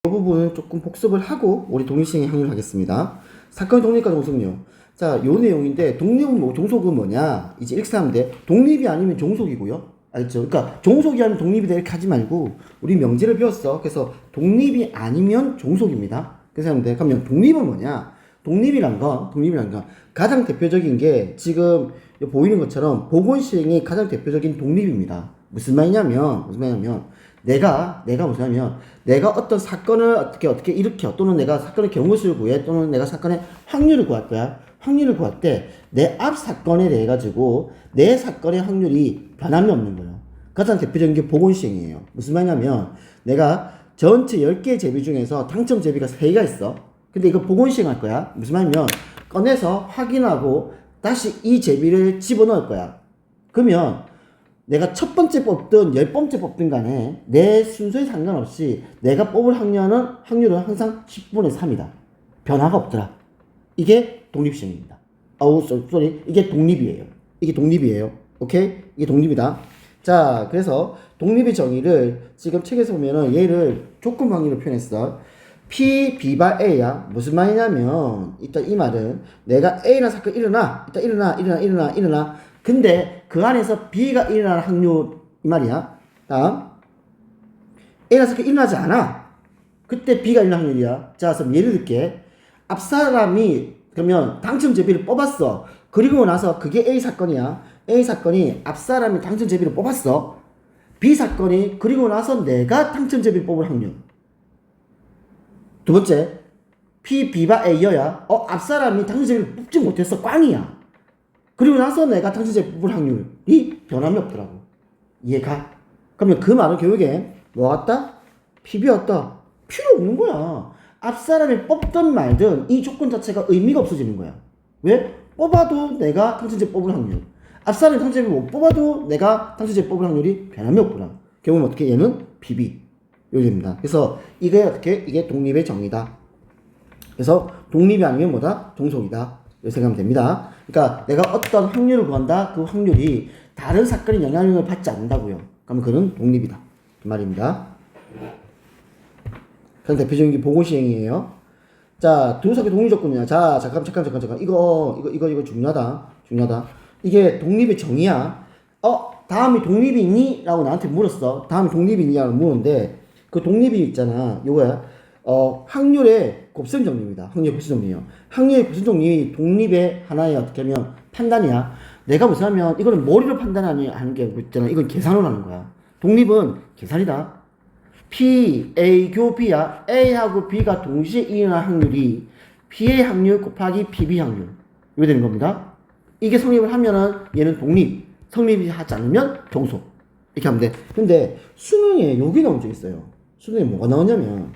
이 부분은 조금 복습을 하고 우리 독립시행의 확률을 하겠습니다. 사건 독립과 종속요. 자, 요 내용인데 독립은 뭐 종속은 뭐냐? 이제 이렇게 하면 돼. 독립이 아니면 종속이고요. 알죠? 그러니까 종속이 아니면 독립이다 이렇게 하지 말고 우리 명제를 배웠어. 그래서 독립이 아니면 종속입니다. 그래서 하면 돼. 그러면 독립은 뭐냐? 독립이란 건 가장 대표적인 게 지금 보이는 것처럼 보건시행이 가장 대표적인 독립입니다. 무슨 말이냐면 내가 뭐냐면 내가 어떤 사건을 어떻게 일으켜 또는 내가 사건의 경우수를 구해 또는 내가 사건의 확률을 구할 거야. 확률을 구할 때 내 앞 사건에 대해 가지고 내 사건의 확률이 변함이 없는 거예요. 가장 대표적인 게 보건시행이에요. 무슨 말이냐면 내가 전체 10개의 제비 중에서 당첨 제비가 3개가 있어. 근데 이거 보건시행 할 거야. 무슨 말이냐면 꺼내서 확인하고 다시 이 제비를 집어넣을 거야. 그러면 내가 첫 번째 뽑든 10번째 뽑든 간에 내 순서에 상관없이 내가 뽑을 확률은 항상 10분의 3이다. 변화가 없더라. 이게 독립시행입니다. 이게 독립이에요. 오케이? 이게 독립이다. 자, 그래서 독립의 정의를 지금 책에서 보면은 얘를 조건 확률로 표현했어. P, B바 A야. 무슨 말이냐면, 일단 이 말은 내가 A나 사건 일어나. 근데 그 안에서 B가 일어날 확률, 이 말이야. 다음. A나 사건 일어나지 않아. 그때 B가 일어날 확률이야. 자, 그럼 예를 들게. 앞 사람이, 그러면 당첨 제비를 뽑았어. 그리고 나서 그게 A 사건이야. A 사건이 앞 사람이 당첨 제비를 뽑았어. B 사건이 그리고 나서 내가 당첨 제비를 뽑을 확률. 두 번째, P, B바 A여야. 앞 사람이 당첨 제비를 뽑지 못했어. 꽝이야. 그리고 나서 내가 당첨 제비 뽑을 확률이 변함이 없더라고. 이해가? 그러면 그 말은 결국에 뭐 같다? PB였다. 필요 없는 거야. 앞 사람이 뽑든 말든 이 조건 자체가 의미가 없어지는 거야. 왜? 뽑아도 내가 당첨제 뽑을 확률. 앞 사람이 당첨제 못 뽑아도 내가 당첨제 뽑을 확률이 변함이 없구나. 결국은 어떻게? 얘는 PB. 요즘입니다. 그래서 이게 독립의 정의다. 그래서 독립이 아니면 뭐다? 종속이다. 이렇게 생각하면 됩니다. 그러니까 내가 어떤 확률을 구한다. 그 확률이 다른 사건의 영향력을 받지 않는다고요. 그러면 그는 독립이다. 그 말입니다. 가장 대표적인 게 보건시행이에요. 자, 두 사건 독립 조건이야. 자, 잠깐. 이거 중요하다. 이게 독립의 정의야. 다음이 독립이 있니? 라고 나한테 물었어. 다음이 독립이 있냐고 물었는데, 그 독립이 있잖아. 요거야. 확률의 곱셈 정리입니다. 확률의 곱셈 정리 독립의 하나의 어떻게 하면 판단이야. 내가 무슨 하면, 이거는 머리로 하는 게 있잖아. 이건 계산으로 하는 거야. 독립은 계산이다. P, A, 교 B야. A하고 B가 동시에 일어날 확률이 P의 확률 곱하기 PB 확률. 이렇게 되는 겁니다. 이게 성립을 하면은 얘는 독립. 성립이 하지 않으면 종속. 이렇게 하면 돼. 근데 수능에 여기 나온 적 있어요. 수능에 뭐가 나오냐면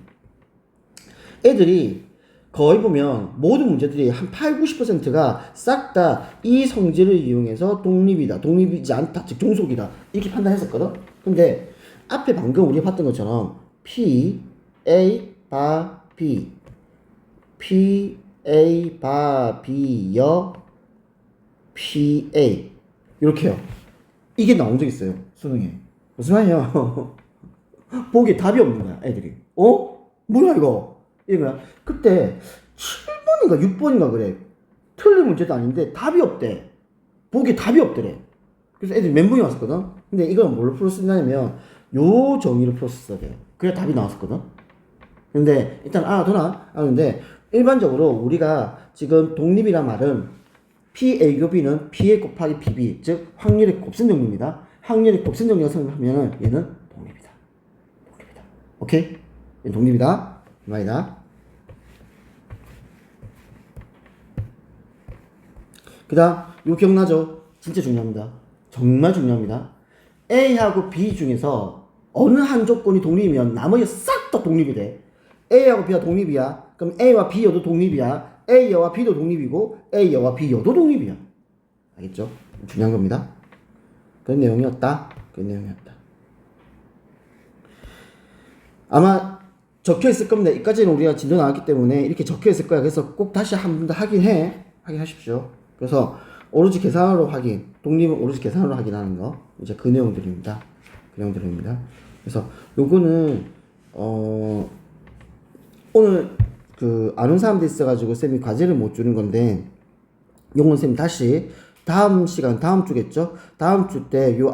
애들이 거의 보면 모든 문제들이 한 8, 90%가 싹 다 이 성질을 이용해서 독립이다. 독립이지 않다. 즉 종속이다. 이렇게 판단했었거든. 근데 앞에 방금 우리가 봤던 것처럼 P, A, 바, B P, A, 바, B, 여 P, A 이렇게요. 이게 나온 적 있어요. 수능에. 무슨 말이야? 보기에 답이 없는 거야. 애들이. 뭐야 이거? 이거야. 그때 7번인가 6번인가 그래. 틀린 문제도 아닌데 답이 없대. 보기에 답이 없더래. 그래서 애들이 멘붕이 왔었거든. 근데 이건 뭘로 풀어 쓰냐면 요 정의를 풀었어야 돼요. 그래야 답이 나왔었거든. 근데 일단 아는데 일반적으로 우리가 지금 독립이란 말은 P, A, 교 B는 P의 곱하기 PB, 즉 확률의 곱셈 정리입니다. 확률의 곱셈 정리가 성립하면은 얘는 독립이다. 오케이? 얘는 독립이다. 이 말이다. 그 다음 이거 기억나죠? 진짜 중요합니다. 정말 중요합니다. A하고 B 중에서 어느 한 조건이 독립이면 나머지 싹 다 독립이 돼. A하고 B가 독립이야. 그럼 A와 B여도 독립이야. A여와 B도 독립이고 A여와 B여도 독립이야. 알겠죠? 중요한 겁니다. 그런 내용이었다. 아마 적혀있을 겁니다. 이까지는 우리가 진도 나왔기 때문에 이렇게 적혀있을 거야. 그래서 꼭 다시 한 번 더 확인하십시오. 그래서 오로지 계산으로 독립은 오로지 계산으로 확인하는 거. 이제 그 내용들입니다. 그래서 요거는 아는 사람들 있어가지고 쌤이 과제를 못 주는 건데, 요건 쌤 다시 다음 시간, 다음 주겠죠? 다음 주 때 요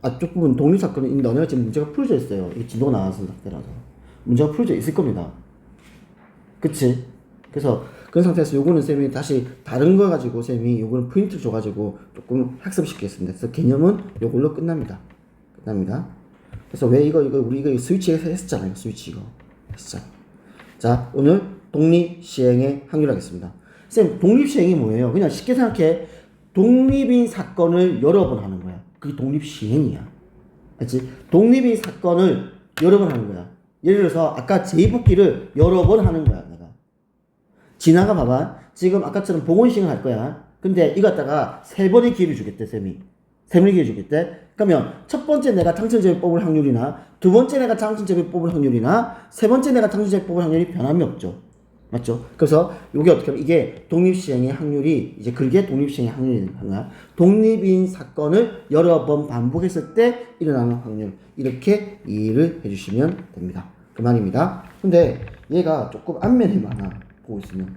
앞쪽 부분 독립사건을 있는데 언어가 지금 문제가 풀어져 있어요. 이게 진도가 나와서 상태라서. 문제가 풀어져 있을 겁니다. 그치? 그래서 그런 상태에서 요거는 쌤이 다시 다른 거 가지고 쌤이 요거는 포인트 줘가지고 조금 학습시키겠습니다. 그래서 개념은 요걸로 끝납니다. 그래서 왜 우리 이거 스위치에서 했었잖아요. 스위치 이거 했었잖아. 자, 오늘 독립시행의 확률 하겠습니다. 쌤, 독립시행이 뭐예요? 그냥 쉽게 생각해. 독립인 사건을 여러 번 하는 거야. 그게 독립시행이야. 알지? 독립인 사건을 여러 번 하는 거야. 예를 들어서 아까 제의뽑기를 여러 번 하는 거야. 내가 지나가 봐봐. 지금 아까처럼 보건시행을 할 거야. 근데 이거 갖다가 3번의 기회를 주겠대. 쌤이 3번의 기회를 주겠대. 그러면 첫 번째 내가 당첨자를 뽑을 확률이나 두 번째 내가 당첨자를 뽑을 확률이나 세 번째 내가 당첨자를 뽑을 확률이 변함이 없죠. 맞죠? 그래서 이게 어떻게 하면 이게 독립시행의 확률이 이제 그게 독립시행의 확률인 거야. 독립인 사건을 여러 번 반복했을 때 일어나는 확률, 이렇게 이해를 해주시면 됩니다. 그 말입니다. 근데 얘가 조금 앞면이 많아. 보고 있으면.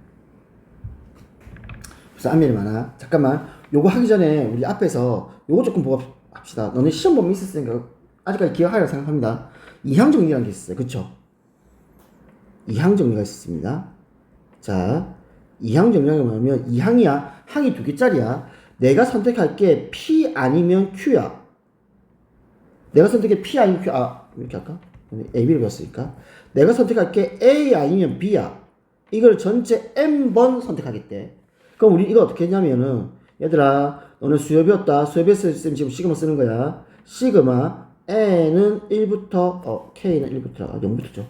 그래서 앞면이 많아. 잠깐만. 요거 하기 전에 우리 앞에서 요거 조금 보고 합시다. 너네 시험 보면 있었으니까 아직까지 기억하리라고 생각합니다. 이항정리라는 게 있어요. 그쵸? 이항정리가 있습니다. 자, 이항정리가 뭐냐면 이항이야. 항이 2개짜리야. 내가 선택할 게 P 아니면 Q야. 내가 선택해 P 아니면 Q. 이렇게 할까? AB를 배웠으니까. 내가 선택할 게 A 아니면 B야. 이걸 전체 N번 선택하겠대. 그럼 우리 이거 어떻게 했냐면은, 얘들아, 너는 수요 배웠다. 수요 배웠을 때 지금 시그마 쓰는 거야. 시그마 N은 1부터, K는 1부터, 0부터죠.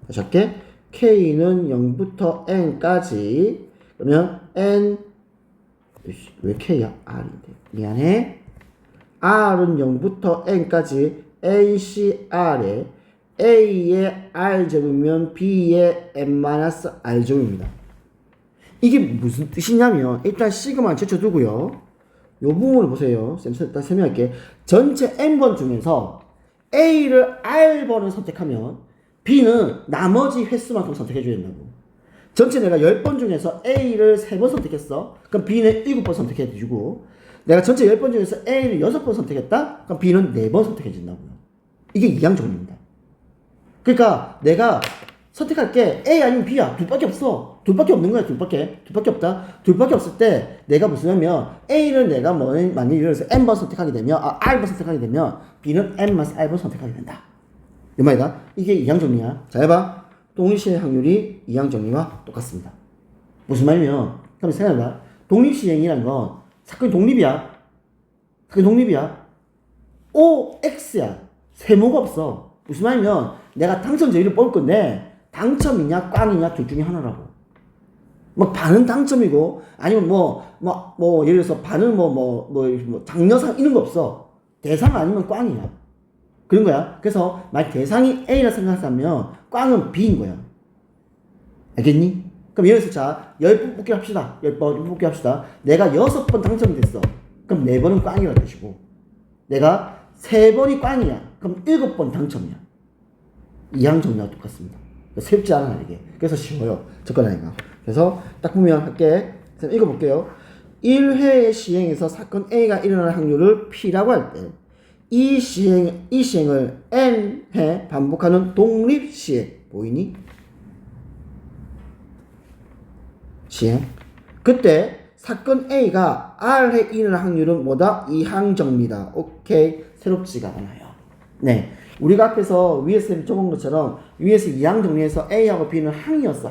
다시 할게. K는 0부터 N까지. 그러면 N, 왜 K야? R인데. 미안해. R은 0부터 N까지 NCR에 A의 R제곱이면 B의 N-R제곱입니다. 이게 무슨 뜻이냐면, 일단 시그마는 제쳐두고요. 요 부분을 보세요. 일단 설명할게. 전체 N번 중에서 A를 R번을 선택하면 B는 나머지 횟수만큼 선택해줘야 된다고. 전체 내가 10번 중에서 A를 3번 선택했어. 그럼 B는 7번 선택해주고, 내가 전체 10번 중에서 A를 6번 선택했다? 그럼 B는 4번 선택해준다고요. 이게 이항정리입니다. 그러니까 내가 선택할 게 A 아니면 B야. 둘밖에 없어. 둘밖에 없는 거야. 둘밖에 없다. 둘밖에 없을 때 내가 무슨 하면 A를 내가 만약 예를 들어서 N번 선택하게 되면 R번 선택하게 되면 B는 N-R번 선택하게 된다. 이 말이다. 이게 이항정리야. 자, 해봐. 독립시행 확률이 이항정리와 똑같습니다. 무슨 말이면, 한번 생각해봐. 독립시행이라는 건 사건이 독립이야. OX야. 세모가 없어. 무슨 말이면 내가 당첨제의를 뽑을 건데 당첨이냐 꽝이냐 둘 중에 하나라고. 뭐 반은 당첨이고 아니면 예를 들어서 반은 장려상 이런 거 없어. 대상 아니면 꽝이야. 그런 거야. 그래서 만약 대상이 A라 생각하면 꽝은 B인 거야. 알겠니? 그럼 예를 들어서 자 10번 뽑기 합시다. 10번 뽑기 합시다. 내가 6번 당첨됐어. 그럼 4번은 꽝이라는 뜻이고, 내가 3번이 꽝이야. 그럼 7번 당첨이야. 이항정리와 똑같습니다. 쉽지 않아 이게. 그래서 쉬워요. 접근하기가. 그래서 딱 보면 할게. 읽어볼게요. 1회의 시행에서 사건 A가 일어날 확률을 P라고 할 때 이 시행을 N회 반복하는 독립시행. 보이니? 시행. 그때 사건 A가 R에 일어날 확률은 뭐다? 이항정리다. 오케이. 새롭지가 않아요. 네. 우리가 앞에서 위에서 적은 것처럼 위에서 이항정리해서 A하고 B는 항이었어.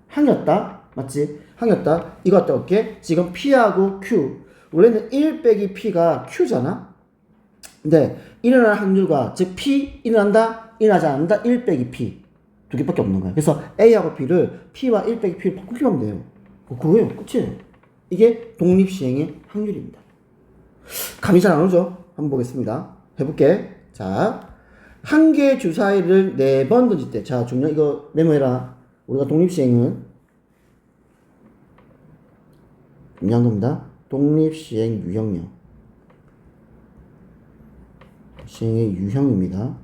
항이었다. 맞지? 항이었다. 이거 갖다 어떻게? 지금 P하고 Q. 원래는 1 빼기 P가 Q잖아? 근데 일어날 확률과 즉 P 일어난다? 일어나지 않는다? 1 빼기 P. 두 개밖에 없는 거야. 그래서 A하고 B를 P와 1 빼기 P를 바꾸기만 하면 돼요. 그거예요. 끝이에요. 이게 독립시행의 확률입니다. 감이 잘 안 오죠? 한번 보겠습니다. 해볼게. 자, 한 개의 주사위를 4번 던질 때, 자, 중요 이거 메모해라. 우리가 독립시행은 중요한 겁니다. 독립시행 유형이요. 시행의 유형입니다.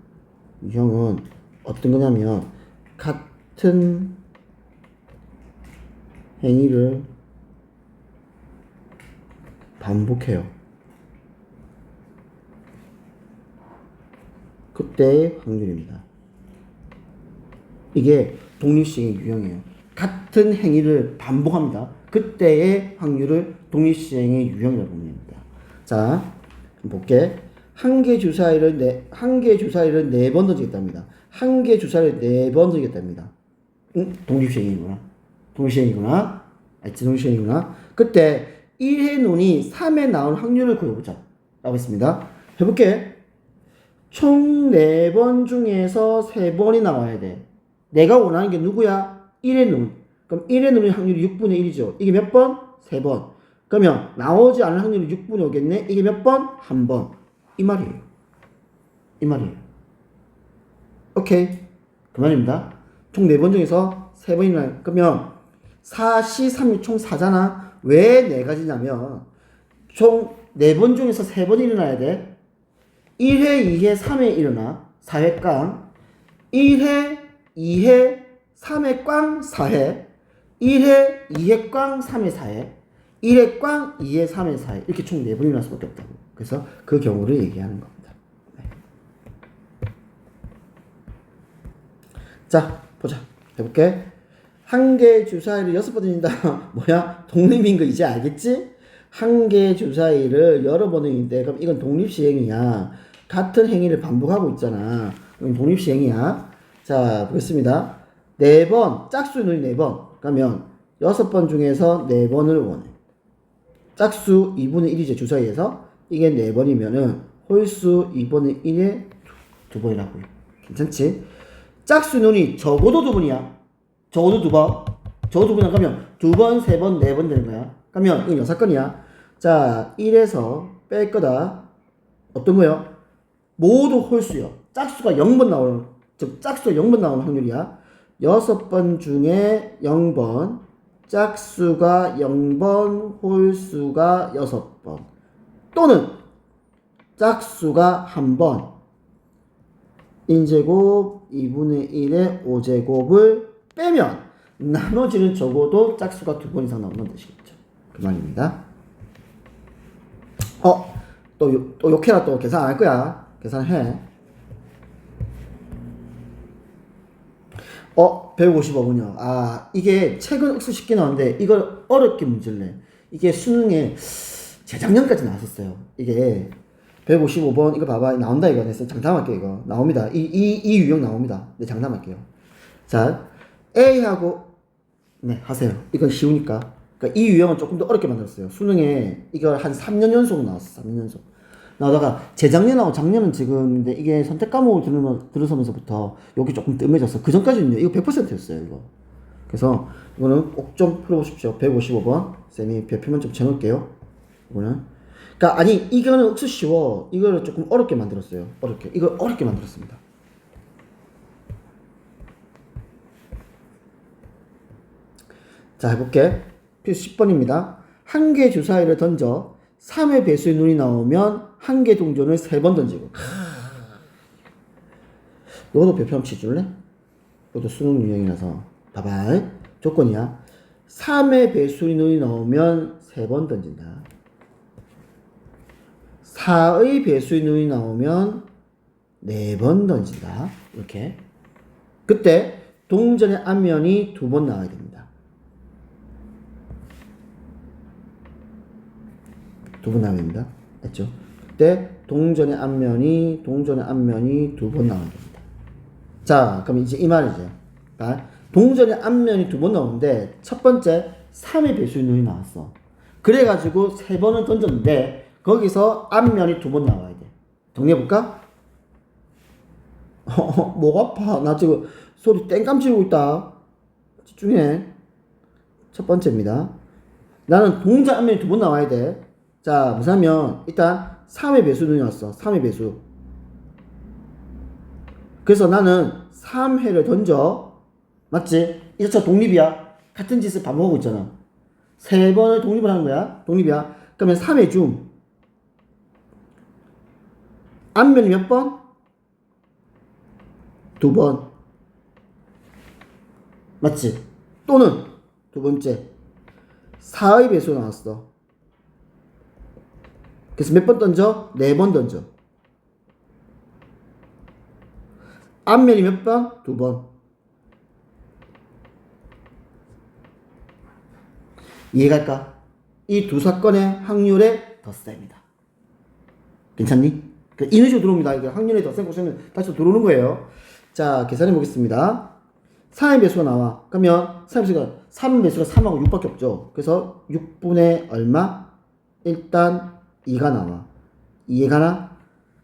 유형은 어떤 거냐면 같은 행위를 반복해요. 그때의 확률입니다. 이게 독립시행의 유형이에요. 같은 행위를 반복합니다. 그때의 확률을 독립시행의 유형이라고 봅니다. 자, 볼게. 한 개 주사위를 네 번 던지겠답니다. 한 개 주사위를 네 번 던지겠답니다. 독립시행이구나. 독립시행이구나. 알지? 독립시행이구나. 그때 1의 눈이 3에 나올 확률을 구해보자. 라고 했습니다. 해볼게. 총 4번 중에서 3번이 나와야 돼. 내가 원하는 게 누구야? 1의 눈. 그럼 1의 눈의 확률이 6분의 1이죠. 이게 몇 번? 3번. 그러면 나오지 않을 확률이 6분의 5겠네. 이게 몇 번? 1번. 이 말이에요. 이 말이에요. 오케이. 그 말입니다. 총 4번 중에서 3번이나. 그러면 4, 3, 6, 총 4잖아. 왜 4가지냐면 총 4번 중에서 3번이 일어나야 돼. 1회, 2회, 3회 일어나. 4회 깡. 1회, 2회, 3회 꽝, 4회. 1회, 2회 꽝, 3회, 4회. 1회 꽝, 2회, 3회, 4회. 이렇게 총 4번이 일어날 수밖에 없다고. 그래서 그 경우를 얘기하는 겁니다. 네. 자, 보자. 해볼게. 한 개 주사위를 6번 던진다. 뭐야? 독립인 거 이제 알겠지? 한 개 주사위를 여러 번 했는데 그럼 이건 독립시행이야. 같은 행위를 반복하고 있잖아. 그럼 독립시행이야. 자, 보겠습니다. 4번, 짝수 눈이 4번. 그러면 6번 중에서 4번을 원해. 짝수 2분의 1이죠, 주사위에서. 이게 4번이면은 홀수 2분의 1에 2번이라고요. 괜찮지? 짝수 눈이 적어도 2번이야. 적어도 2번. 적어도 2번이야. 그러면 2번, 3번, 4번 되는 거야. 그러면 이건 6건이야. 자, 1에서 뺄 거다. 어떤 거요? 모두 홀수요. 짝수가 0번 나오는, 즉, 짝수가 0번 나오는 확률이야. 6번 중에 0번. 짝수가 0번, 홀수가 6번. 또는 짝수가 1번. 인제곱 2분의 1의 5제곱을 빼면 나머지는 적어도 짝수가 2번 이상 나온다는 뜻이겠죠. 그 말입니다. 또 욕해라. 또 계산 안 할 거야. 계산해. 155분요. 아, 이게 책은 억수 쉽게 나오는데 이걸 어렵게 문제를 내. 이게 수능에 재작년까지 나왔었어요. 이게 155번 이거 봐봐. 나온다 이거. 냈어. 장담할게요 이거. 나옵니다. 이 유형 나옵니다. 네, 장담할게요. 자, A하고 네, 하세요. 이건 쉬우니까. 그러니까 이 유형은 조금 더 어렵게 만들었어요. 수능에 이걸 한 3년 연속 나왔어. 3년 연속. 나오다가 재작년하고 작년은 지금인데 이게 선택 과목을 들어서면서부터 여기 조금 뜸해졌어. 그 전까지는요. 이거 100%였어요. 이거. 그래서 이거는 꼭 좀 풀어보십시오. 155번. 쌤이 별표만 좀 쳐놓을게요. 이거는. 그러니까 아니 이거는 억수 쉬워. 이거를 조금 어렵게 만들었어요. 어렵게. 이걸 어렵게 만들었습니다. 자, 해볼게. 필수 10번입니다. 한 개 주사위를 던져 3의 배수의 눈이 나오면 한 개 동전을 3번 던지고. 이것도 별표 한번 쳐줄래? 이것도 수능 유형이라서. 봐봐. 조건이야. 3의 배수의 눈이 나오면 3번 던진다. 4의 배수의 눈이 나오면 4번 던진다. 이렇게. 그때 동전의 앞면이 2번 나와야 됩니다. 2번 나와야 됩니다. 맞죠? 그때 동전의 앞면이 2번 나와야 됩니다. 자, 그럼 이제 이 말이죠. 동전의 앞면이 2번 나오는데 첫 번째 3의 배수의 눈이 나왔어. 그래가지고 3번을 던졌는데 거기서 앞면이 2번 나와야 돼. 정리해볼까? 목 아파. 나 지금 소리 땡감 지르고 있다. 집중해. 첫 번째입니다. 나는 동전 앞면이 2번 나와야 돼. 자, 무슨 하면 일단 3의 배수 눈이 왔어. 3의 배수. 그래서 나는 3회를 던져. 맞지? 이 자체가 독립이야. 같은 짓을 반복하고 있잖아. 3번을 독립을 하는 거야. 독립이야. 그러면 3회 중 앞면이 몇 번? 2번. 맞지? 또는 두 번째 4의 배수가 나왔어. 그래서 몇 번 던져? 4번 던져. 앞면이 몇 번? 2번. 이해갈까? 이 두 사건의 확률의 덧셈이다. 괜찮니? 이런 식으로 들어옵니다. 이게 확률의 덧셈 곱셈은 다시 들어오는 거예요. 자, 계산해 보겠습니다. 3의 배수가 나와. 그러면 3 배수가 3하고 6밖에 없죠. 그래서 6분의 얼마? 일단 2가 나와. 이해가나?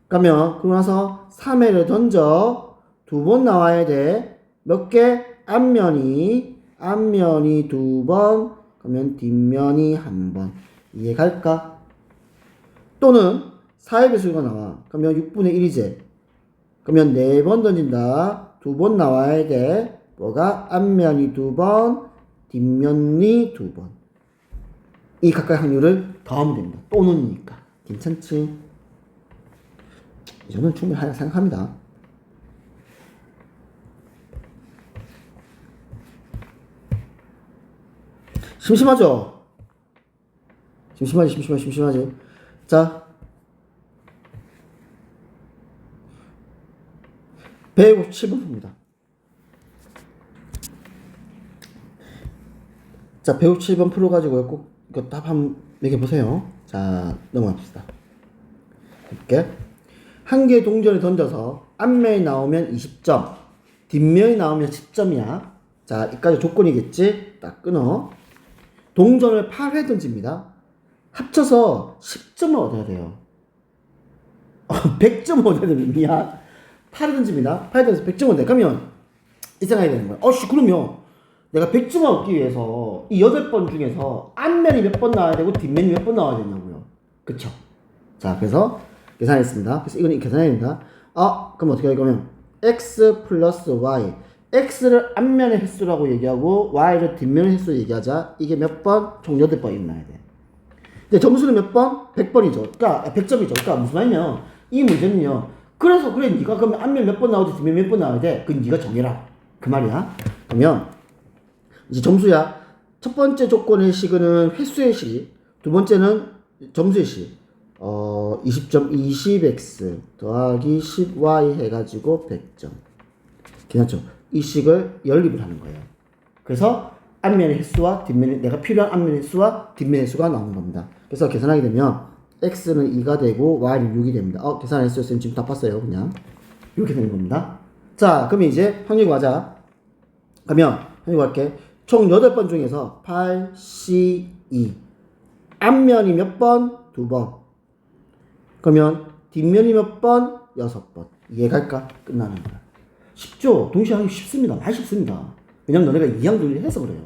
그러면 그러고 나서 3회를 던져 2번 나와야 돼. 몇 개? 앞면이 2번, 그러면 뒷면이 1번. 이해갈까? 또는 4의 배수가 나와. 그러면 6분의 1이제. 그러면 4번 던진다. 2번 나와야 돼. 뭐가? 앞면이 2번, 뒷면이 2번. 이 각각의 확률을 더하면 됩니다. 또는이니까. 괜찮지? 이 정도는 충분히 생각합니다. 심심하죠? 심심하지. 자, 157번입니다. 자, 157번 풀어가지고 꼭 이거 답 한번 매겨보세요. 자, 넘어갑시다. 볼게. 한 개의 동전을 던져서 앞면이 나오면 20점, 뒷면이 나오면 10점이야. 자, 이까지 조건이겠지? 딱 끊어. 동전을 8회 던집니다. 합쳐서 10점을 얻어야 돼요. 100점을 얻어야 됩니다. 8회 던집니다. 8회 던져서 100점을 얻어야 돼. 그러면 이 생각이 되는 거야. 그러면 내가 100점을 얻기 위해서 이 8번 중에서 앞면이 몇 번 나와야 되고 뒷면이 몇 번 나와야 되냐고요. 그쵸? 자, 그래서 계산했습니다. 그래서 이건 계산해야 됩니다. 그럼 어떻게 할 거면 x 플러스 y. x를 앞면의 횟수라고 얘기하고 y를 뒷면의 횟수로 얘기하자. 이게 몇 번? 총 8번 일어나야 돼. 근데 점수는 몇 번? 100번이죠. 그러니까 100점이죠. 그러니까 무슨 말이냐면 이 문제는요. 그래 네가 그러면 앞면 몇 번 나오지 뒷면 몇 번 나와야 돼? 그건 네가 정해라. 그 말이야. 그러면 이제 점수야. 첫 번째 조건의 식은 횟수의 식, 두 번째는 점수의 식. 20점 20x 더하기 10y 해가지고 100점. 괜찮죠? 이 식을 연립을 하는 거예요. 그래서 앞면의 횟수와 뒷면의, 내가 필요한 앞면의 횟수와 뒷면의 횟수가 나오는 겁니다. 그래서 계산하게 되면 x는 2가 되고 y는 6이 됩니다. 계산했어요. 쌤 지금 다 봤어요. 그냥 이렇게 되는 겁니다. 자, 그러면 이제 확률 가자. 그러면 확률 갈게. 총 8번 중에서 8, C, 2. 앞면이 몇 번? 2번. 그러면 뒷면이 몇 번? 6번. 이해갈까? 끝나는 거야. 쉽죠? 동시에 하기 쉽습니다. 많이 쉽습니다. 왜냐면 너네가 이항전을 해서 그래요.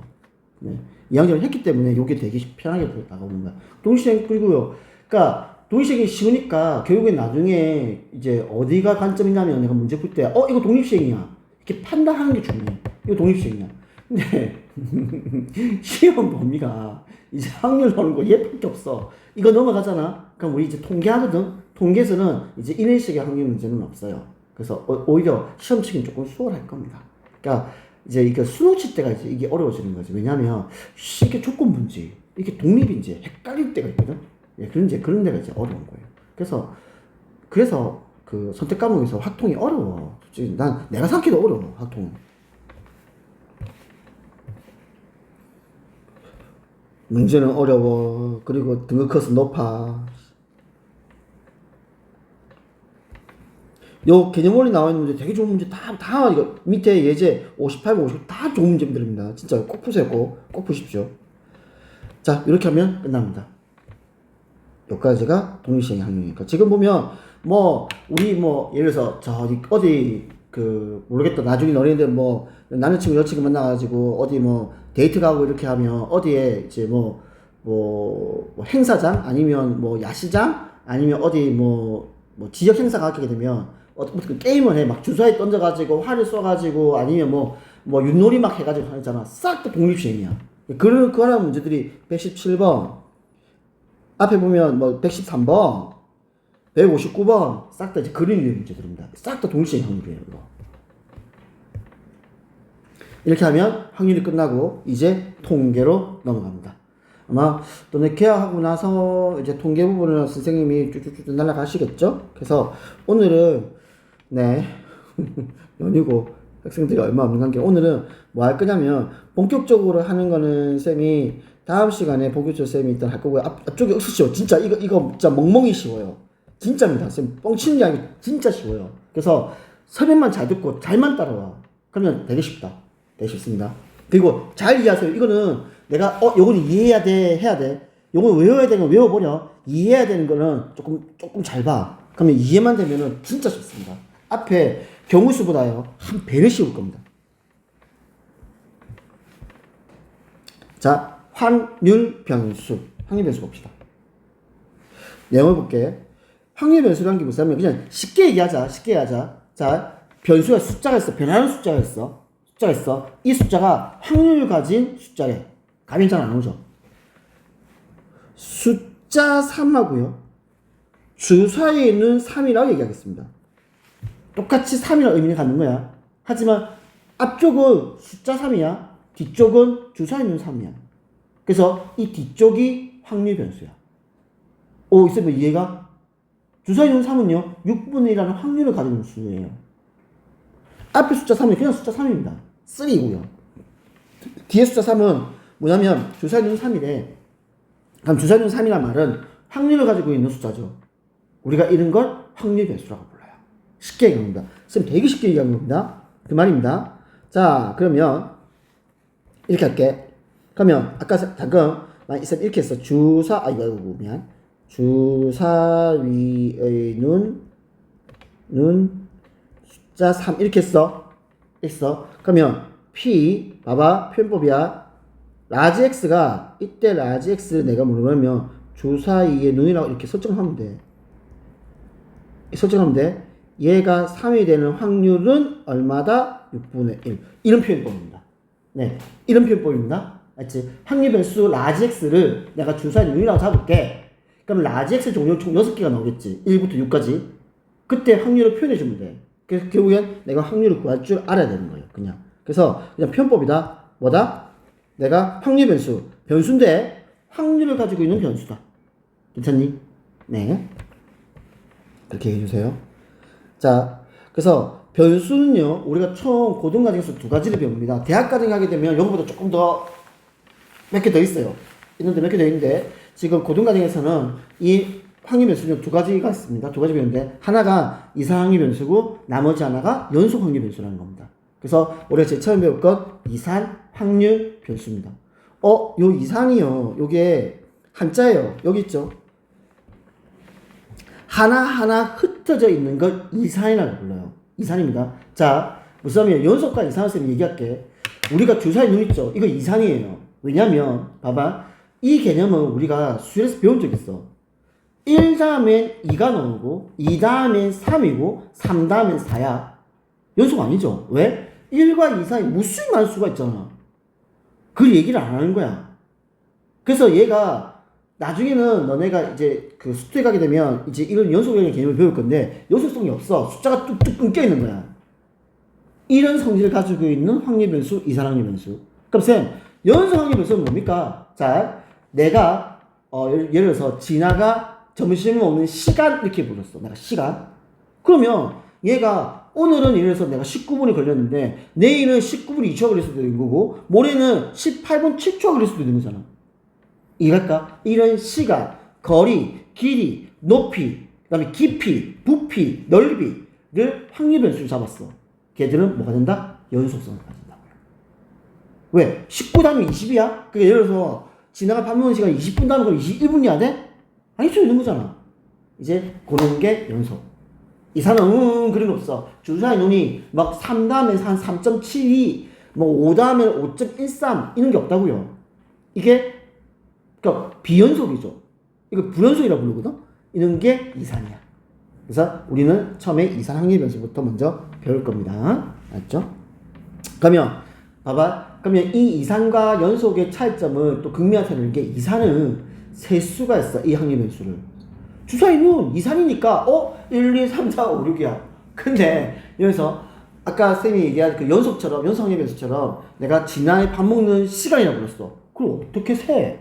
네. 이항전을 했기 때문에 이게 되게 편하게 나가오는 거야. 동시에 그리고요. 그러니까 동시행이 쉬우니까 결국에 나중에 이제 어디가 관점이냐면 내가 문제 풀 때 이거 독립시행이야. 이렇게 판단하는 게 중요해. 이거 독립시행이야. 근데 시험 범위가 이제 확률 나오는 거 얘밖에 없어. 이거 넘어가잖아. 그럼 우리 이제 통계하거든. 통계에서는 이제 이면식의 확률 문제는 없어요. 그래서 오히려 시험 치기는 조금 수월할 겁니다. 그러니까 이제 이게 수능 칠 때가 이제 이게 어려워지는 거지. 왜냐면 이게 조건 문제, 이게 독립인지 헷갈릴 때가 있거든. 예, 그런 데가 이제 어려운 거예요. 그래서 그 선택 과목에서 확통이 어려워. 솔직히 난 내가 생각해도 어려워. 확통은. 문제는 어려워. 그리고 등급 커서 높아. 요 개념원리 나와 있는 문제 되게 좋은 문제 다 이거 밑에 예제 58번 59 다 좋은 문제들입니다. 진짜 꼭 푸세요. 꼭 푸십시오. 자, 이렇게 하면 끝납니다. 여기까지가 독립시행의 확률이니까. 지금 보면 우리 예를 들어서 어디 모르겠다. 나중에 너네들 남자친구 여자친구 만나가지고 어디 데이트 가고 이렇게 하면 어디에 이제 행사장 아니면 야시장 아니면 어디 지역 행사 가게 되면 어떤 게임을 해. 막 주사위 던져가지고 활을 쏘가지고 아니면 윷놀이 막 해가지고 하잖아. 싹 다 독립시행이야. 그런 문제들이 117번 앞에 보면 113번 159번 싹 다 이제 그림 위의 문제들입니다. 싹 다 독립시행 확률이에요. 이거. 이렇게 하면 확률이 끝나고 이제 통계로 넘어갑니다. 아마 또는 개학하고 나서 이제 통계 부분을 선생님이 쭉쭉쭉 날아가시겠죠? 그래서 오늘은 네 연이고 학생들이 얼마 없는 관계 오늘은 뭐 할 거냐면 본격적으로 하는 거는 쌤이 다음 시간에 본격적으로 쌤이 일단 할 거고요. 앞쪽에 없으시죠? 진짜 이거 진짜 멍멍이 쉬워요. 진짜입니다. 쌤 뻥치는 게 아니고 진짜 쉬워요. 그래서 설명만 잘 듣고 잘만 따라와. 그러면 되게 쉽다. 되게 쉽습니다. 그리고 잘 이해하세요. 이거는 내가 요거는 이해해야 돼 해야 돼. 요거는 외워야 되는 거 외워버려. 이해해야 되는 거는 조금 잘 봐. 그러면 이해만 되면은 진짜 쉽습니다. 앞에 경우수보다요 한 배를 씌울 겁니다. 자, 확률 변수 봅시다. 내용을 볼게. 확률 변수라는 게 뭐냐면 그냥 쉽게 얘기하자. 자, 변수가 숫자가 있어. 변하는 숫자가 있어. 이 숫자가 확률을 가진 숫자래. 감이 잘 안 오죠. 숫자 3하고요. 주사위에 있는 3이라고 얘기하겠습니다. 똑같이 3이라는 의미를 갖는 거야. 하지만 앞쪽은 숫자 3이야. 뒤쪽은 주사위에 있는 3이야. 그래서 이 뒤쪽이 확률 변수야. 오, 있으면 이해가? 주사위에 있는 3은요. 6분의 1이라는 확률을 가지는 수예요. 앞에 숫자 3은 그냥 숫자 3입니다. 3이고요. 뒤에 숫자 3은 뭐냐면 주사위에 있는 3이래. 그럼 주사위에 있는 3이란 말은 확률을 가지고 있는 숫자죠. 우리가 이런 걸 확률 변수라고 불러요. 쉽게 얘기합니다. 쌤 되게 쉽게 얘기한 겁니다. 그 말입니다. 자, 그러면 이렇게 할게. 그러면 아까 잠깐 쌤 이렇게 했어. 미안. 주사위의 눈 숫자 3 이렇게 했어. 그러면 P 봐봐 표현법이야. 라지 X가 이때 라지 X를 내가 모르면 주사위의 눈이라고 이렇게 설정하면 돼. 얘가 3이 되는 확률은 얼마다? 6분의 1. 이런 표현법입니다. 네, 이런 표현법입니다. 알지? 확률 변수 라지 X를 내가 주사위 눈이라고 잡을게. 그럼 라지 X 종류 총 6개가 나오겠지. 1부터 6까지. 그때 확률을 표현해주면 돼. 그래서 결국엔 내가 확률을 구할 줄 알아야 되는 거예요. 그래서 그냥 표현법이다. 뭐다? 내가 확률 변수인데 확률을 가지고 있는 변수다. 괜찮니? 네. 이렇게 해주세요. 자, 그래서 변수는요, 우리가 총 고등과정에서 2가지를 배웁니다. 대학과정 하게 되면 여기보다 조금 더 몇 개 더 있어요. 몇 개 더 있는데, 지금 고등과정에서는 이 확률 변수는 2가지가 있습니다. 2가지 배우는데, 하나가 이산확률 변수고, 나머지 하나가 연속 확률 변수라는 겁니다. 그래서 우리가 제일 처음 배울 건 이산 확률 변수입니다. 요 이산이요, 요게 한자예요. 여기 있죠? 하나하나 흩어져 있는 걸 이산이라고 불러요. 이산입니다. 자, 무슨 말이에요? 연속과 이산을 쌤 얘기할게. 우리가 주사위 눈 있죠? 이거 이산이에요. 왜냐면, 봐봐. 이 개념은 우리가 수열에서 배운 적 있어. 1 다음엔 2가 나오고, 2 다음엔 3이고, 3 다음엔 4야. 연속 아니죠? 왜? 1과 2 사이 무수히 많은 수가 있잖아. 그 얘기를 안 하는 거야. 그래서 얘가 나중에는 너네가 이제 그 수투에 가게 되면 이제 이런 연속형의 개념을 배울 건데 연속성이 없어. 숫자가 뚝뚝 끊겨 있는 거야. 이런 성질을 가지고 있는 확률 변수, 이산확률 변수. 그럼 쌤, 연속 확률 변수는 뭡니까? 자, 내가 예를 들어서 진아가 점심을 먹는 시간 이렇게 불렀어. 내가 시간. 그러면 얘가 오늘은 예를 들어서 내가 19분이 걸렸는데 내일은 19분 2초가 걸릴 수도 있는 거고 모레는 18분 7초가 걸릴 수도 있는 거잖아. 이해할까? 이런 시간, 거리, 길이, 높이, 그 다음에 깊이, 부피, 넓이를 확률 변수로 잡았어. 걔들은 뭐가 된다? 연속성을 가진다. 왜? 19 다음에 20이야? 그러니까 예를 들어서 지나가 밥 먹는 시간 20분 다음에 그럼 21분이야 돼? 아닐 수 있는 거잖아. 이제 그런 게 연속. 이산은 그런 거 없어. 주사위 눈이 막 3 다음에 한 3.72, 뭐 5 다음에 5.13 이런 게 없다고요. 이게 그러니까 비연속이죠. 이거 불연속이라고 부르거든. 이런 게 이산이야. 그래서 우리는 처음에 이산 확률 변수부터 먼저 배울 겁니다. 알죠? 그러면 봐봐. 그러면 이 이산과 연속의 차이점을 또 극명하게 하는 게 이산은 세 수가 있어. 이 확률 변수를. 주사위는 이산이니까 1, 2, 3, 4, 5, 6이야. 근데 여기서 아까 쌤이 얘기한 그 연속 확률 변수처럼 내가 지난해 밥 먹는 시간이라고 불렀어. 그걸 어떻게 세?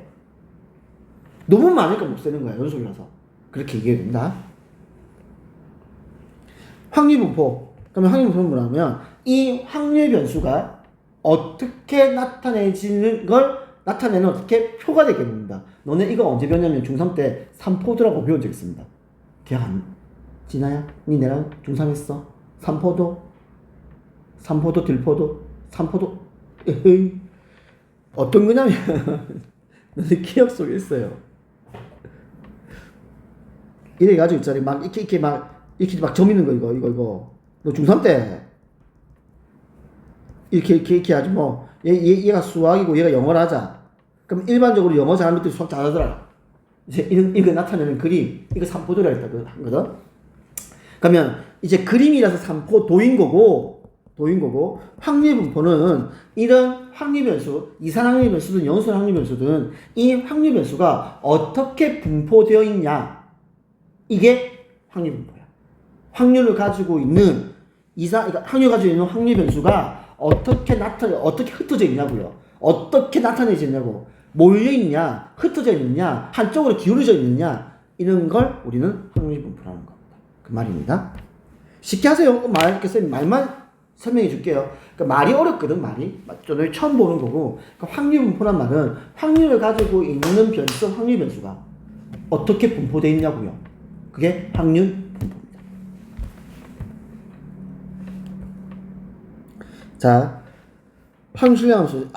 너무 많으니까 못 쓰는 거야. 연속이라서. 그렇게 얘기해야 된다. 확률분포. 그러면 확률분포는 뭐냐면 이 확률 변수가 어떻게 나타내지는 걸 나타내는 어떻게 표가 되게 됩니다. 너네 이거 언제 배웠냐면 중3 때 삼포도라고 배운 적 있습니다. 기억 안 지나야? 니 내랑 중3 했어? 삼포도? 삼포도, 들포도? 삼포도? 에헤이. 어떤 거냐면 너네 기억 속에 있어요. 이래가지고 있잖아. 막 이렇게 막 점있는 거 이거. 너 중3 때 이렇게 하지 뭐. 얘가 수학이고 얘가 영어를 하자. 그럼 일반적으로 영어 잘하는 것들이 수학 잘하더라. 이제 이거 나타내는 그림, 이거 삼포도라 했다 하거든. 그러면 이제 그림이라서 삼포도인 거고 확률 분포는 이런 확률 변수, 이산 확률 변수든 연속 확률 변수든 이 확률 변수가 어떻게 분포되어 있냐, 이게 확률 분포야. 확률을 가지고 있는 그러니까 확률 가지고 있는 확률 변수가 어떻게 흩어져 있냐고요. 어떻게 나타내지냐고. 몰려 있냐, 흩어져 있느냐, 한쪽으로 기울어져 있느냐, 이런 걸 우리는 확률 분포라는 겁니다. 그 말입니다. 쉽게 하세요. 말만 설명해 줄게요. 그러니까 말이 어렵거든, 말이. 저는 처음 보는 거고. 그러니까 확률 분포란 말은 확률을 가지고 있는 변수, 확률 변수가 어떻게 분포되어 있냐고요. 그게 확률 분포입니다. 자, 확률함수.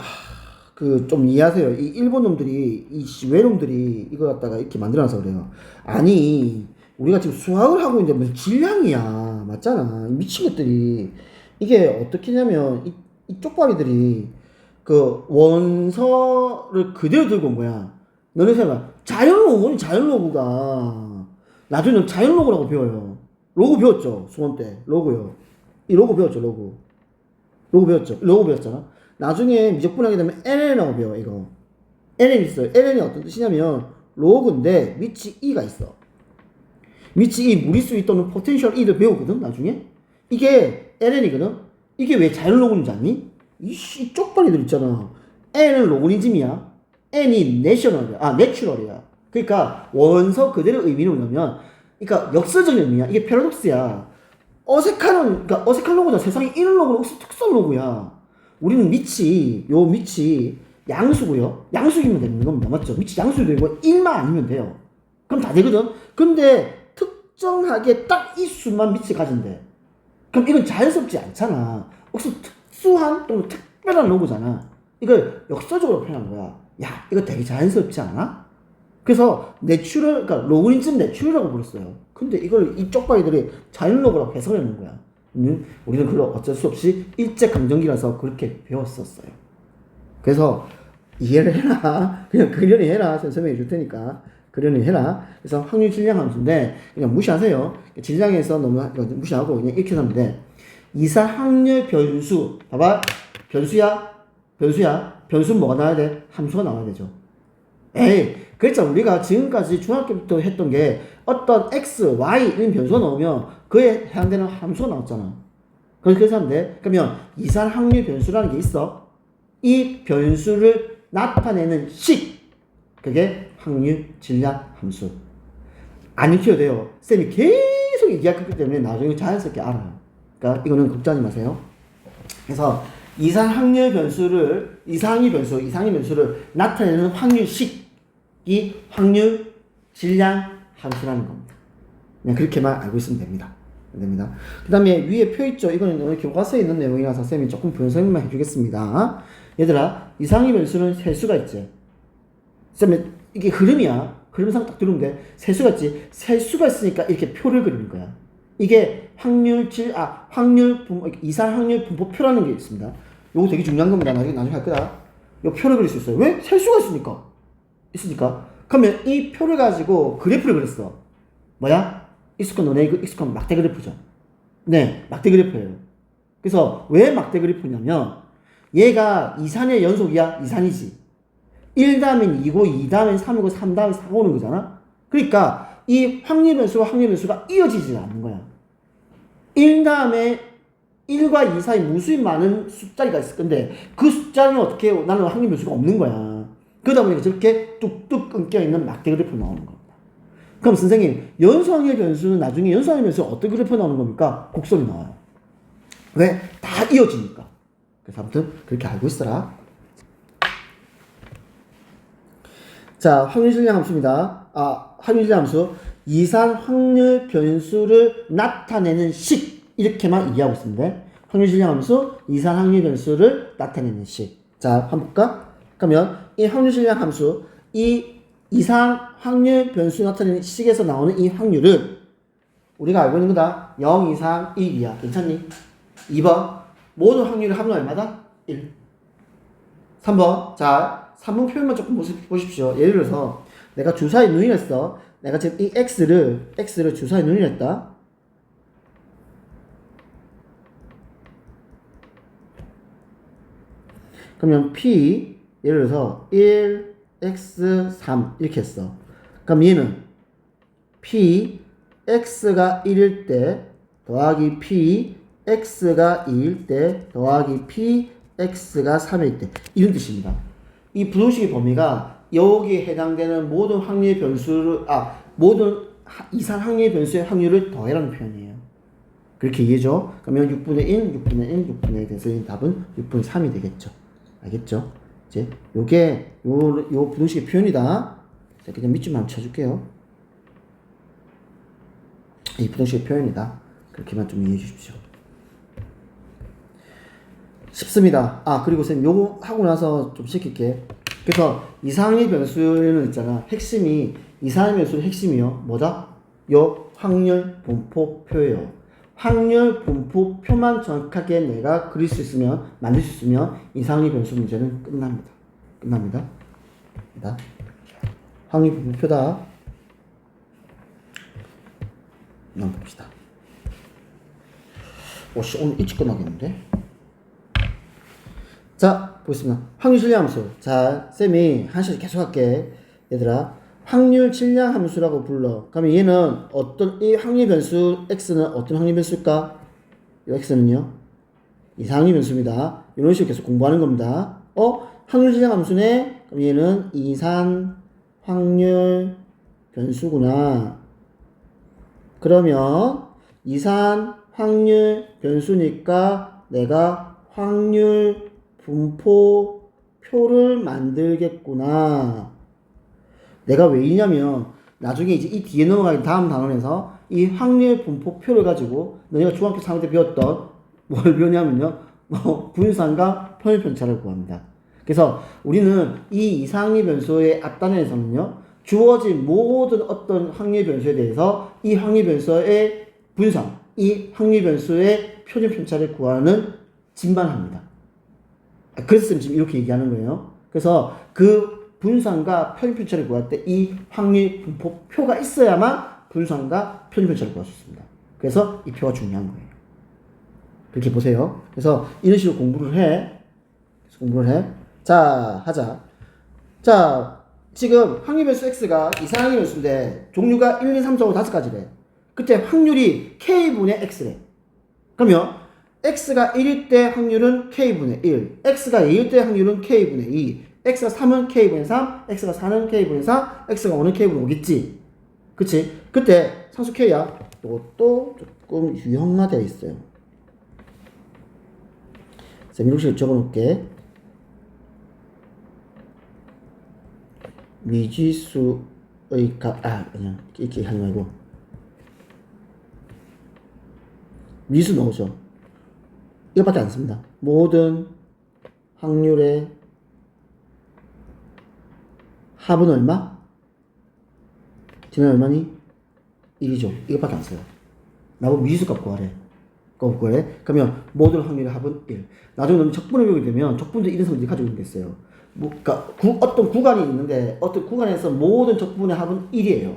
좀 이해하세요. 이 일본 놈들이, 이 외놈들이 이거 갖다가 이렇게 만들어놔서 그래요. 아니, 우리가 지금 수학을 하고 있는데 무슨 질량이야. 맞잖아. 미친 것들이. 이게 어떻게 냐면, 이 쪽발이들이 그 원서를 그대로 들고 온 거야. 너네 생각해. 자연로고가. 나중에 자연로고라고 배워요. 로고 배웠죠. 수원 때. 로고요. 이 로고 배웠죠, 로고. 로고 배웠잖아. 나중에 미적분하게 되면 LN이라고 배워, 이거. LN 있어요. LN이 어떤 뜻이냐면, 로그인데, 밑이 E가 있어. 밑이 E, 무리수 E 또는 포텐셜 E를 배우거든, 나중에. 이게 LN이거든? 이게 왜 자연로그인지 아니? 이 쪽발이들 있잖아. N은 로그니즘이야. N이 내추럴이야. 그러니까, 원서 그대로 의미는 뭐냐면, 그러니까 역설적인 의미야. 이게 패러독스야. 어색한 로고잖아. 세상에 이런 로고는 혹시 특수한 로고야. 우리는 밑이 양수고요. 양수이면 되는 겁니다. 맞죠? 밑이 양수도 되고 1만 아니면 돼요. 그럼 다 되거든. 근데 특정하게 딱 이 수만 밑이 가진대. 그럼 이건 자연스럽지 않잖아. 혹시 특수한 또는 특별한 로고잖아. 이걸 역사적으로 표현한 거야. 야, 이거 되게 자연스럽지 않아? 그래서 그러니까 로그니즘 내추럴이라고 불렀어요. 근데 이걸 이 쪽박이들이 자연 로고라고 해석을 해놓은 거야. 우리는 그걸 어쩔 수 없이 일제강점기라서 그렇게 배웠었어요. 그래서 이해를 해라. 그냥 그려니 해라. 설명해 줄 테니까. 그려니 해라. 그래서 확률 질량 함수인데 그냥 무시하세요. 질량에서 너무 무시하고 그냥 이렇게 하면 돼. 이사 확률 변수. 봐봐. 변수야. 변수는 뭐가 나와야 돼? 함수가 나와야 되죠. 그랬잖아. 우리가 지금까지 중학교부터 했던 게 어떤 x, y 이런 변수가 나오면 그에 해당되는 함수가 나왔잖아. 그래서 하면 돼. 그러면 이산 확률 변수라는 게 있어. 이 변수를 나타내는 식. 그게 확률 질량 함수. 안 익혀도 돼요. 쌤이 계속 얘기했기 때문에 나중에 자연스럽게 알아요. 그러니까 이거는 걱정하지 마세요. 그래서 이상의 변수를 나타내는 확률식이 확률 질량 함수라는 겁니다. 그냥 그렇게만 알고 있으면 됩니다. 그 다음에 위에 표 있죠? 이거는 오늘 교과서에 있는 내용이라서 쌤이 조금 변설만 해주겠습니다. 얘들아, 이상의 변수는 세수가 있지. 쌤이 이게 흐름이야. 흐름상 딱 들으면 돼. 세수가 있지. 세수가 있으니까 이렇게 표를 그리는 거야. 이게 이상 확률 분포표라는 게 있습니다. 요거 되게 중요한 겁니다. 나중에 할 거다. 요 표를 그릴 수 있어요. 왜? 세수가 있으니까. 그러면 이 표를 가지고 그래프를 그렸어. 뭐야? 익스콘 논에이그 익스콘 막대 그래프죠. 네, 막대 그래프예요. 그래서 왜 막대 그래프냐면 얘가 이산의 연속이야. 이산이지. 1 다음엔 2고 2 다음엔 3이고 3 다음엔 4가 오는 거잖아. 그러니까 이 확률 변수와 확률 변수가 이어지지 않는 거야. 1 다음에 1과 2 사이 무수히 많은 숫자리가 있을 건데 그 숫자는 어떻게 해요? 나는 확률 변수가 없는 거야. 그러다 보니까 저렇게 뚝뚝 끊겨 있는 막대 그래프 나오는 겁니다. 그럼 선생님, 연소확률 변수는 나중에 연소확률 변수는 어떤 그래프 나오는 겁니까? 곡선이 나와요. 왜? 다 이어지니까. 그래서 아무튼 그렇게 알고 있어라. 자, 확률실량 함수입니다. 확률실량 함수. 이산 확률 변수를 나타내는 식. 이렇게만 이해하고 있습니다. 확률실량 함수, 이산 확률 변수를 나타내는 식. 자, 한번 볼까? 그러면 이 확률실량 함수, 이 이상 확률 변수 나타내는 식에서 나오는 이 확률은 우리가 알고 있는 거다. 0 이상 1이야. 괜찮니? 2번. 모든 확률의 합은 얼마다? 1. 3번. 자, 3번 표현만 조금 보십시오. 예를 들어서 내가 주사위 누이를 했어. 내가 지금 이 x를 주사위 누이를 했다. 그러면 p 예를 들어서 1 x 3 이렇게 했어. 그럼 얘는 p x가 1일 때 더하기 p x가 2일 때 더하기 p x가 3일 때 이런 뜻입니다. 이 부등식의 범위가 여기에 해당되는 모든 확률 변수를 모든 이상 확률 변수의 확률을 더해라는 표현이에요. 그렇게 이해죠? 그러면 6분의 1, 6분의 1, 6분의 1 돼서 이 답은 6분의 3이 되겠죠. 알겠죠? 이제 요게 요 부등식의 표현이다. 자, 그냥 밑줄만 쳐줄게요. 이 부등식의 표현이다. 그렇게만 좀 이해해 주십시오. 쉽습니다. 그리고 선생님 요거 하고 나서 좀 시킬게. 그래서 이상의 변수는 있잖아. 핵심이 이상의 변수의 핵심이요. 뭐다? 요 확률 분포표예요. 확률 분포표만 정확하게 내가 그릴 수 있으면 만들 수 있으면 이상의 변수 문제는 끝납니다. 끝납니다. 확률 분포표다. 한번 봅시다. 오씨, 오늘 일찍 끝나겠는데? 자, 보겠습니다. 확률 질량 함수. 자, 쌤이 한 시간 계속 할게. 얘들아, 확률 질량 함수라고 불러. 그러면 얘는 이 확률 변수 x는 어떤 확률 변수일까? 이 x는요? 이상확률 변수입니다. 이런 식으로 계속 공부하는 겁니다. 확률 질량 함수네? 그럼 얘는 이산 확률 변수구나. 그러면 이산 확률 변수니까 내가 확률 분포표를 만들겠구나. 내가 왜이냐면 나중에 이제 이 뒤에 넘어가는 다음 단원에서 이 확률 분포표를 가지고 너희가 중학교 3학년 때 배웠던 뭘 배웠냐면요. 분산과 편입 편차를 구합니다. 그래서 우리는 이 이상의 변수의 앞단에서는요. 주어진 모든 어떤 확률 변수에 대해서 이 확률 변수의 분산, 이 확률 변수의 표준 편차를 구하는 짓만 합니다. 그래서 지금 이렇게 얘기하는 거예요. 그래서 그 분산과 표준 편차를 구할 때 이 확률 분포표가 있어야만 분산과 표준 편차를 구할 수 있습니다. 그래서 이 표가 중요한 거예요. 그렇게 보세요. 그래서 이런 식으로 공부를 해. 자, 하자. 자, 지금 확률 변수 x가 이상확률 변수인데 종류가 1, 2, 3, 4, 5, 5가지래. 그때 확률이 k분의 x래. 그러면 x가 1일 때 확률은 k분의 1, x가 2일 때 확률은 k분의 2, x가 3은 k분의 3, x가 4는 k분의 4, x가 5는 k분의 5겠지. 그치? 그때 상수 k야. 이것도 조금 유형화되어 있어요. 자, 미록식을 적어놓을게. 미지수의 그냥 이렇게 하지 말고 미수 넣으죠. 이것밖에 안 씁니다. 모든 확률의 합은 얼마? 지난 얼마니? 1이죠. 이것밖에 안 써요. 나보고 미수값 구하래. 그러면 모든 확률의 합은 1. 나중에 너무 적분을 배우게 되면 적분도 1인 성질이 가지고 있는 게 있어요. 그러니까 어떤 구간이 있는데 어떤 구간에서 모든 적분의 합은 1이에요.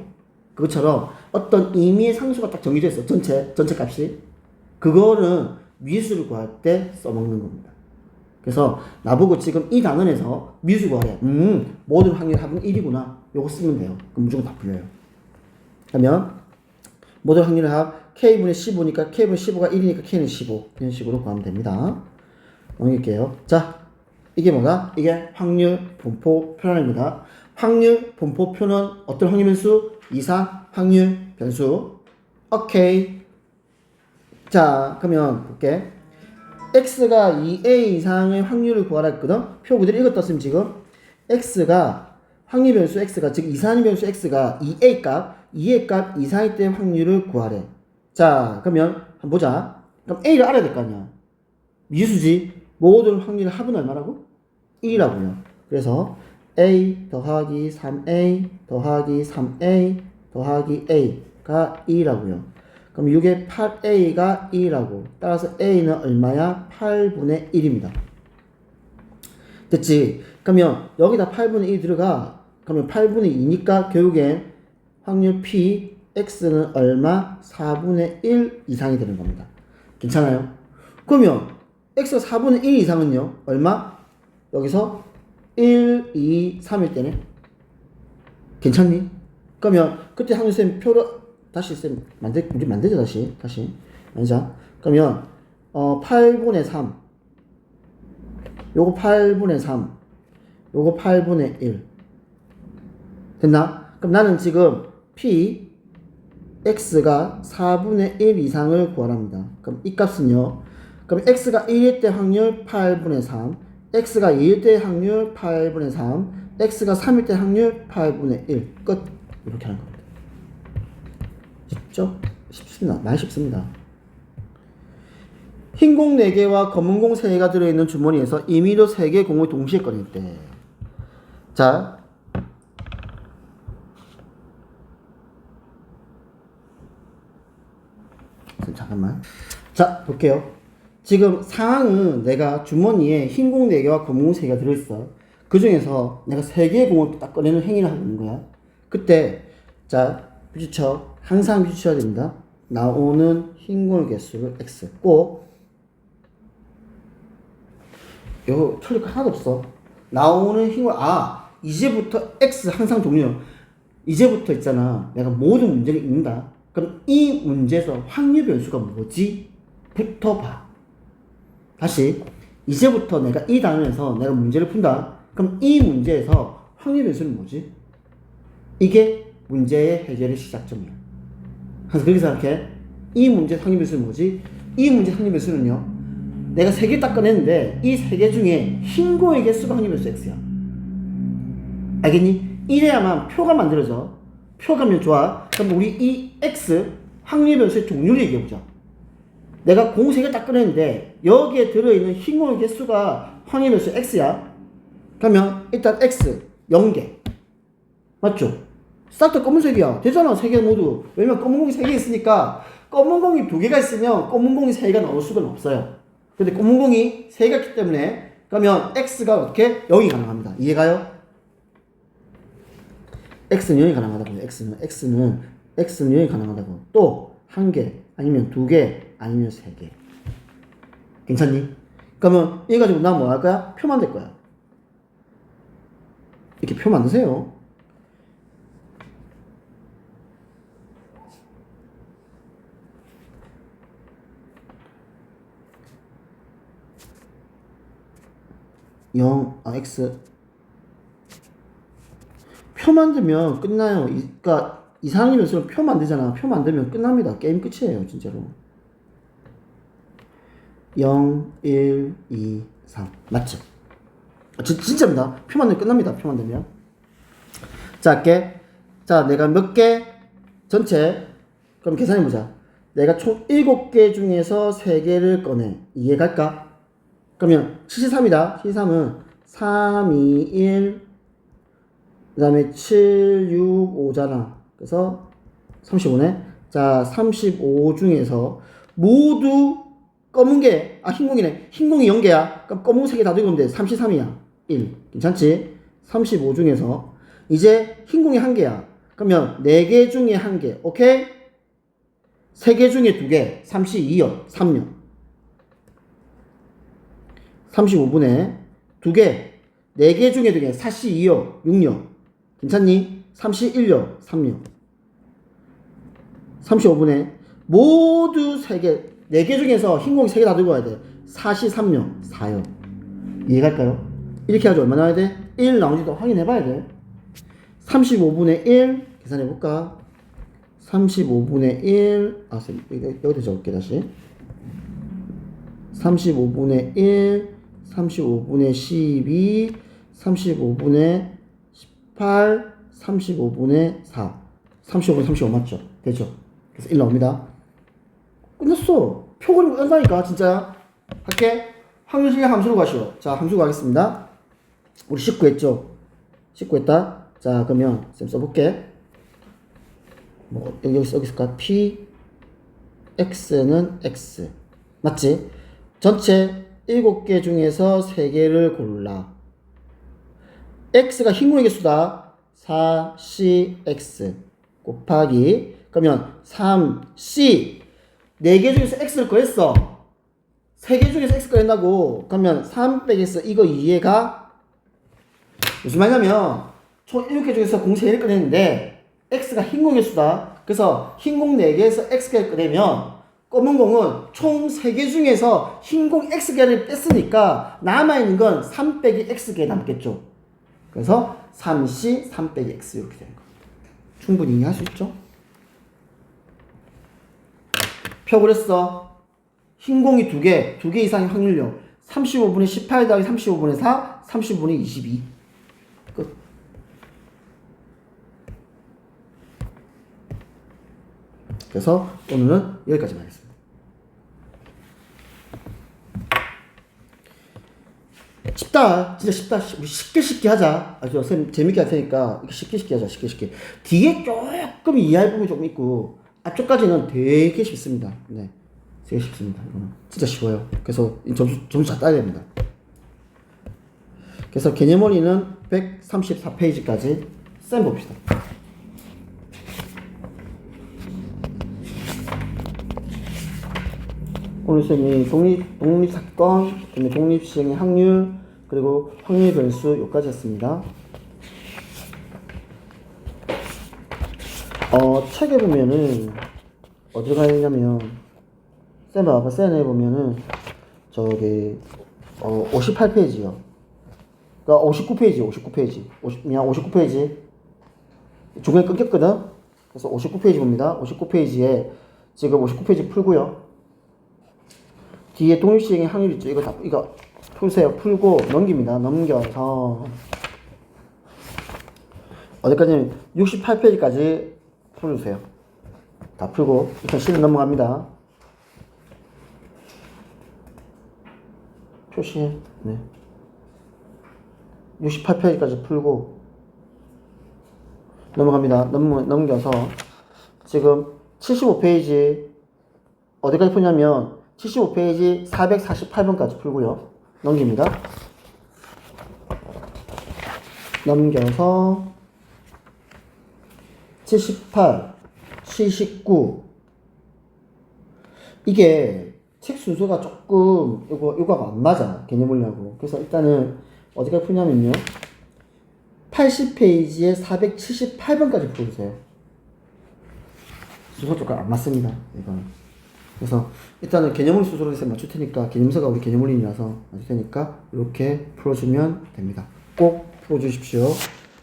그것처럼 어떤 임의의 상수가 딱 정해져 있어. 전체 값이. 그거는 미수를 구할 때 써먹는 겁니다. 그래서 나보고 지금 이 단원에서 미수 구하래. 모든 확률 합은 1이구나. 요거 쓰면 돼요. 그럼 무조건 다 풀려요. 그러면 모든 확률의 합 K분의 15니까 K분의 15가 1이니까 K는 15. 이런 식으로 구하면 됩니다. 넘길게요. 자, 이게 뭐다? 이게 확률 분포 표현입니다. 확률 분포표는 어떤 확률 변수? 이상 확률 변수. 오케이. 자, 그러면 볼게. x가 2a 이상의 확률을 구하라 했거든. 표 그대로 읽었다 지금. x가 확률 변수 x가 즉 이상의 변수 x가 2a 값 이상일 때 확률을 구하래. 자, 그러면 한번 보자. 그럼 a를 알아야 될 거 아니야. 미수지. 모든 확률의 합은 얼마라고? 1이라고요. 그래서 a 더하기 3a 더하기 3a 더하기 a가 2라고요. 그럼 6의 8a가 2라고. 따라서 a는 얼마야? 8분의 1입니다. 됐지? 그러면 여기다 8분의 1 들어가. 그러면 8분의 2니까 결국엔 확률 p x는 얼마? 4분의 1 이상이 되는 겁니다. 괜찮아요? 그러면 x가 4분의 1 이상은요? 얼마? 여기서 1, 2, 3일 때네. 괜찮니? 그러면 그때 학년쌤 표를 다시 쌤 우리 만들자 다시 만들자. 그러면 8분의 3 요거 8분의 3 요거 8분의 1 됐나? 그럼 나는 지금 p x가 4분의 1 이상을 구하랍니다. 그럼 이 값은요. 그럼 x가 1일 때 확률 8분의 3 x가 2일 때 확률 8분의 3 x가 3일 때 확률 8분의 1 끝. 이렇게 하는 겁니다. 쉽죠? 쉽습니다. 많이 쉽습니다. 흰 공 4개와 검은 공 3개가 들어있는 주머니에서 임의로 3개의 공을 동시에 꺼낼 때. 자, 잠깐만. 자, 볼게요. 지금 상황은 내가 주머니에 흰 공 4개와 검은 공 3개가 들어있어. 그 중에서 내가 3개의 공을 딱 꺼내는 행위를 하고 있는 거야. 그때, 자, 뷰지쳐. 항상 뷰지쳐야 됩니다. 나오는 흰 공의 개수를 x. 꼭, 이거 틀릴 거 하나도 없어. 나오는 흰 공, 이제부터 x 항상 종료. 이제부터 있잖아. 내가 모든 문제를 읽는다. 그럼 이 문제에서 확률 변수가 뭐지? 부터 봐. 다시 이제부터 내가 이 단원에서 내가 문제를 푼다. 그럼 이 문제에서 확률 변수는 뭐지? 이게 문제의 해결의 시작점이야. 그래서 그렇게 생각해. 이 문제 확률 변수는 뭐지? 이 문제 확률 변수는요. 내가 3개 딱 꺼냈는데 이 3개 중에 흰 공의 개수가 확률 변수 x야. 알겠니? 이래야만 표가 만들어져. 표가면 좋아. 그럼 우리 이 x 확률 변수의 종류를 얘기해보자. 내가 공 3개 딱 꺼냈는데 여기에 들어있는 흰 공의 개수가 확률 변수 x야. 그러면 일단 x 0개 맞죠? 스타트 검은색이야. 되잖아. 3개 모두. 왜냐면 검은 공이 3개 있으니까 검은 공이 2개가 있으면 검은 공이 3개가 나올 수가 없어요. 근데 검은 공이 3개가 있기 때문에 그러면 x가 어떻게? 0이 가능합니다. 이해가요? x는 0이 가능하다고요. x는 0이 가능하다고. 또 1개 아니면 2개 아니면 3개. 괜찮니? 그러면 이거 가지고 나 뭐 할 거야? 표 만들 거야. 이렇게 표 만드세요. x 표 만들면 끝나요. 그러니까 이상한 변수는 표 만들잖아. 표 만들면 끝납니다. 게임 끝이에요. 진짜로. 0, 1, 2, 3 맞죠? 진짜입니다. 표 만들면 끝납니다. 표 만들면. 자, 할게. 자, 내가 몇 개? 전체. 그럼 계산해보자. 내가 총 7개 중에서 3개를 꺼내. 이해갈까? 그러면 73이다. 73은 3, 2, 1, 그 다음에 7, 6, 5잖아. 그래서 35네. 자, 35 중에서 모두 검은 게, 흰공이네. 흰공이 0개야. 그럼 검은 3개 다 들고 오면 돼. 33이야. 1. 괜찮지? 35 중에서. 이제 흰공이 1개야. 그러면 4개 중에 1개. 오케이? 3개 중에 2개. 32요. 3요. 35분에 2개. 4개 중에 2개. 42요. 6요. 괜찮니? 31요. 3요. 35분에 모두 3개. 4개 중에서 흰공이 3개 다 들고 와야 돼. 43요. 4요. 이해갈까요? 이렇게 하죠. 얼마 나와야 돼? 1 나오는지도 확인해 봐야 돼. 35분의 1 계산해 볼까? 35분의 1 여기다 적을게 다시. 35분의 1 35분의 12 35분의 18 35분의 4 35분의 35 맞죠? 되죠? 그래서 1 나옵니다. 끝났어. 표 그리고 끝난다니까 진짜. 할게. 확률 실행 함수로 가시오. 자, 함수 가겠습니다. 우리 19 했죠? 19 했다. 자, 그러면 쌤 써볼게. 뭐 여기 있을까? P X는 X 맞지? 전체 7개 중에서 3개를 골라. X가 흰공의 개수다. 4CX 곱하기 그러면 3C 4개 중에서 X를 구했어. 3개 중에서 X 구했나고. 그러면 3 빼겠어. 이거 이해가? 무슨 말이냐면 총 7개 중에서 공 3개를 꺼냈는데 X가 흰공 개수다. 그래서 흰공 4개에서 X개를 꺼내면 검은 공은 총 3개 중에서 흰공 X개를 뺐으니까 남아있는 건 3 빼기 X개 남겠죠. 그래서 3C 3 빼기 X 이렇게 되는 거예요. 충분히 이해할 수 있죠? 표 그렸어. 흰공이 2개, 2개 이상의 확률요. 35분의 18 더하기 35분의 4, 35분의 22. 끝. 그래서 오늘은 여기까지만 하겠습니다. 쉽다. 진짜 쉽다. 우리 쉽게 하자. 아주 선생님 재밌게 할 테니까 쉽게 하자. 쉽게. 뒤에 조금 이해할 부분이 조금 있고 앞쪽까지는 되게 쉽습니다. 네, 되게 쉽습니다. 이거는 진짜 쉬워요. 그래서 점수 잘 따야 됩니다. 그래서 개념원리는 134페이지까지 쌤 봅시다. 오늘 쌤이 독립사건, 독립시행의 확률, 그리고 확률 변수 여기까지 했습니다. 책에 보면은 어디 가야 되냐면 쌤 봐봐. 쌤에 보면은 저기 58페이지요. 그러니까 59페이지. 59페이지. 중간에 끊겼거든. 그래서 59페이지 봅니다. 59페이지에 지금 59페이지 풀고요. 뒤에 독립시행의 확률 있죠. 이거 풀세요. 풀고 넘깁니다. 넘겨서 어디까지 68페이지까지 풀으세요. 다 풀고 일단 실을 넘어갑니다. 표시해. 네. 68페이지까지 풀고 넘어갑니다. 넘겨서 지금 75페이지 어디까지 푸냐면 75페이지 448번까지 풀고요. 넘깁니다. 넘겨서 78, 79 이게 책 순서가 조금 이거가 안 맞아. 개념물리하고. 그래서 일단은 어디까지 푸냐면요. 80페이지에 478번까지 풀어주세요. 순서 조금 안 맞습니다. 이거는. 그래서 일단은 개념물 순서로 해서 맞출 테니까 개념서가 우리 개념물리라서 맞출 테니까 이렇게 풀어주면 됩니다. 꼭 풀어주십시오.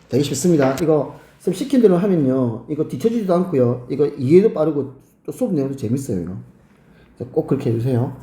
되게 쉽습니다. 이거 쌤 시킨 대로 하면요. 이거 뒤처지지도 않고요. 이거 이해도 빠르고 또 수업 내용도 재밌어요. 이거. 꼭 그렇게 해주세요.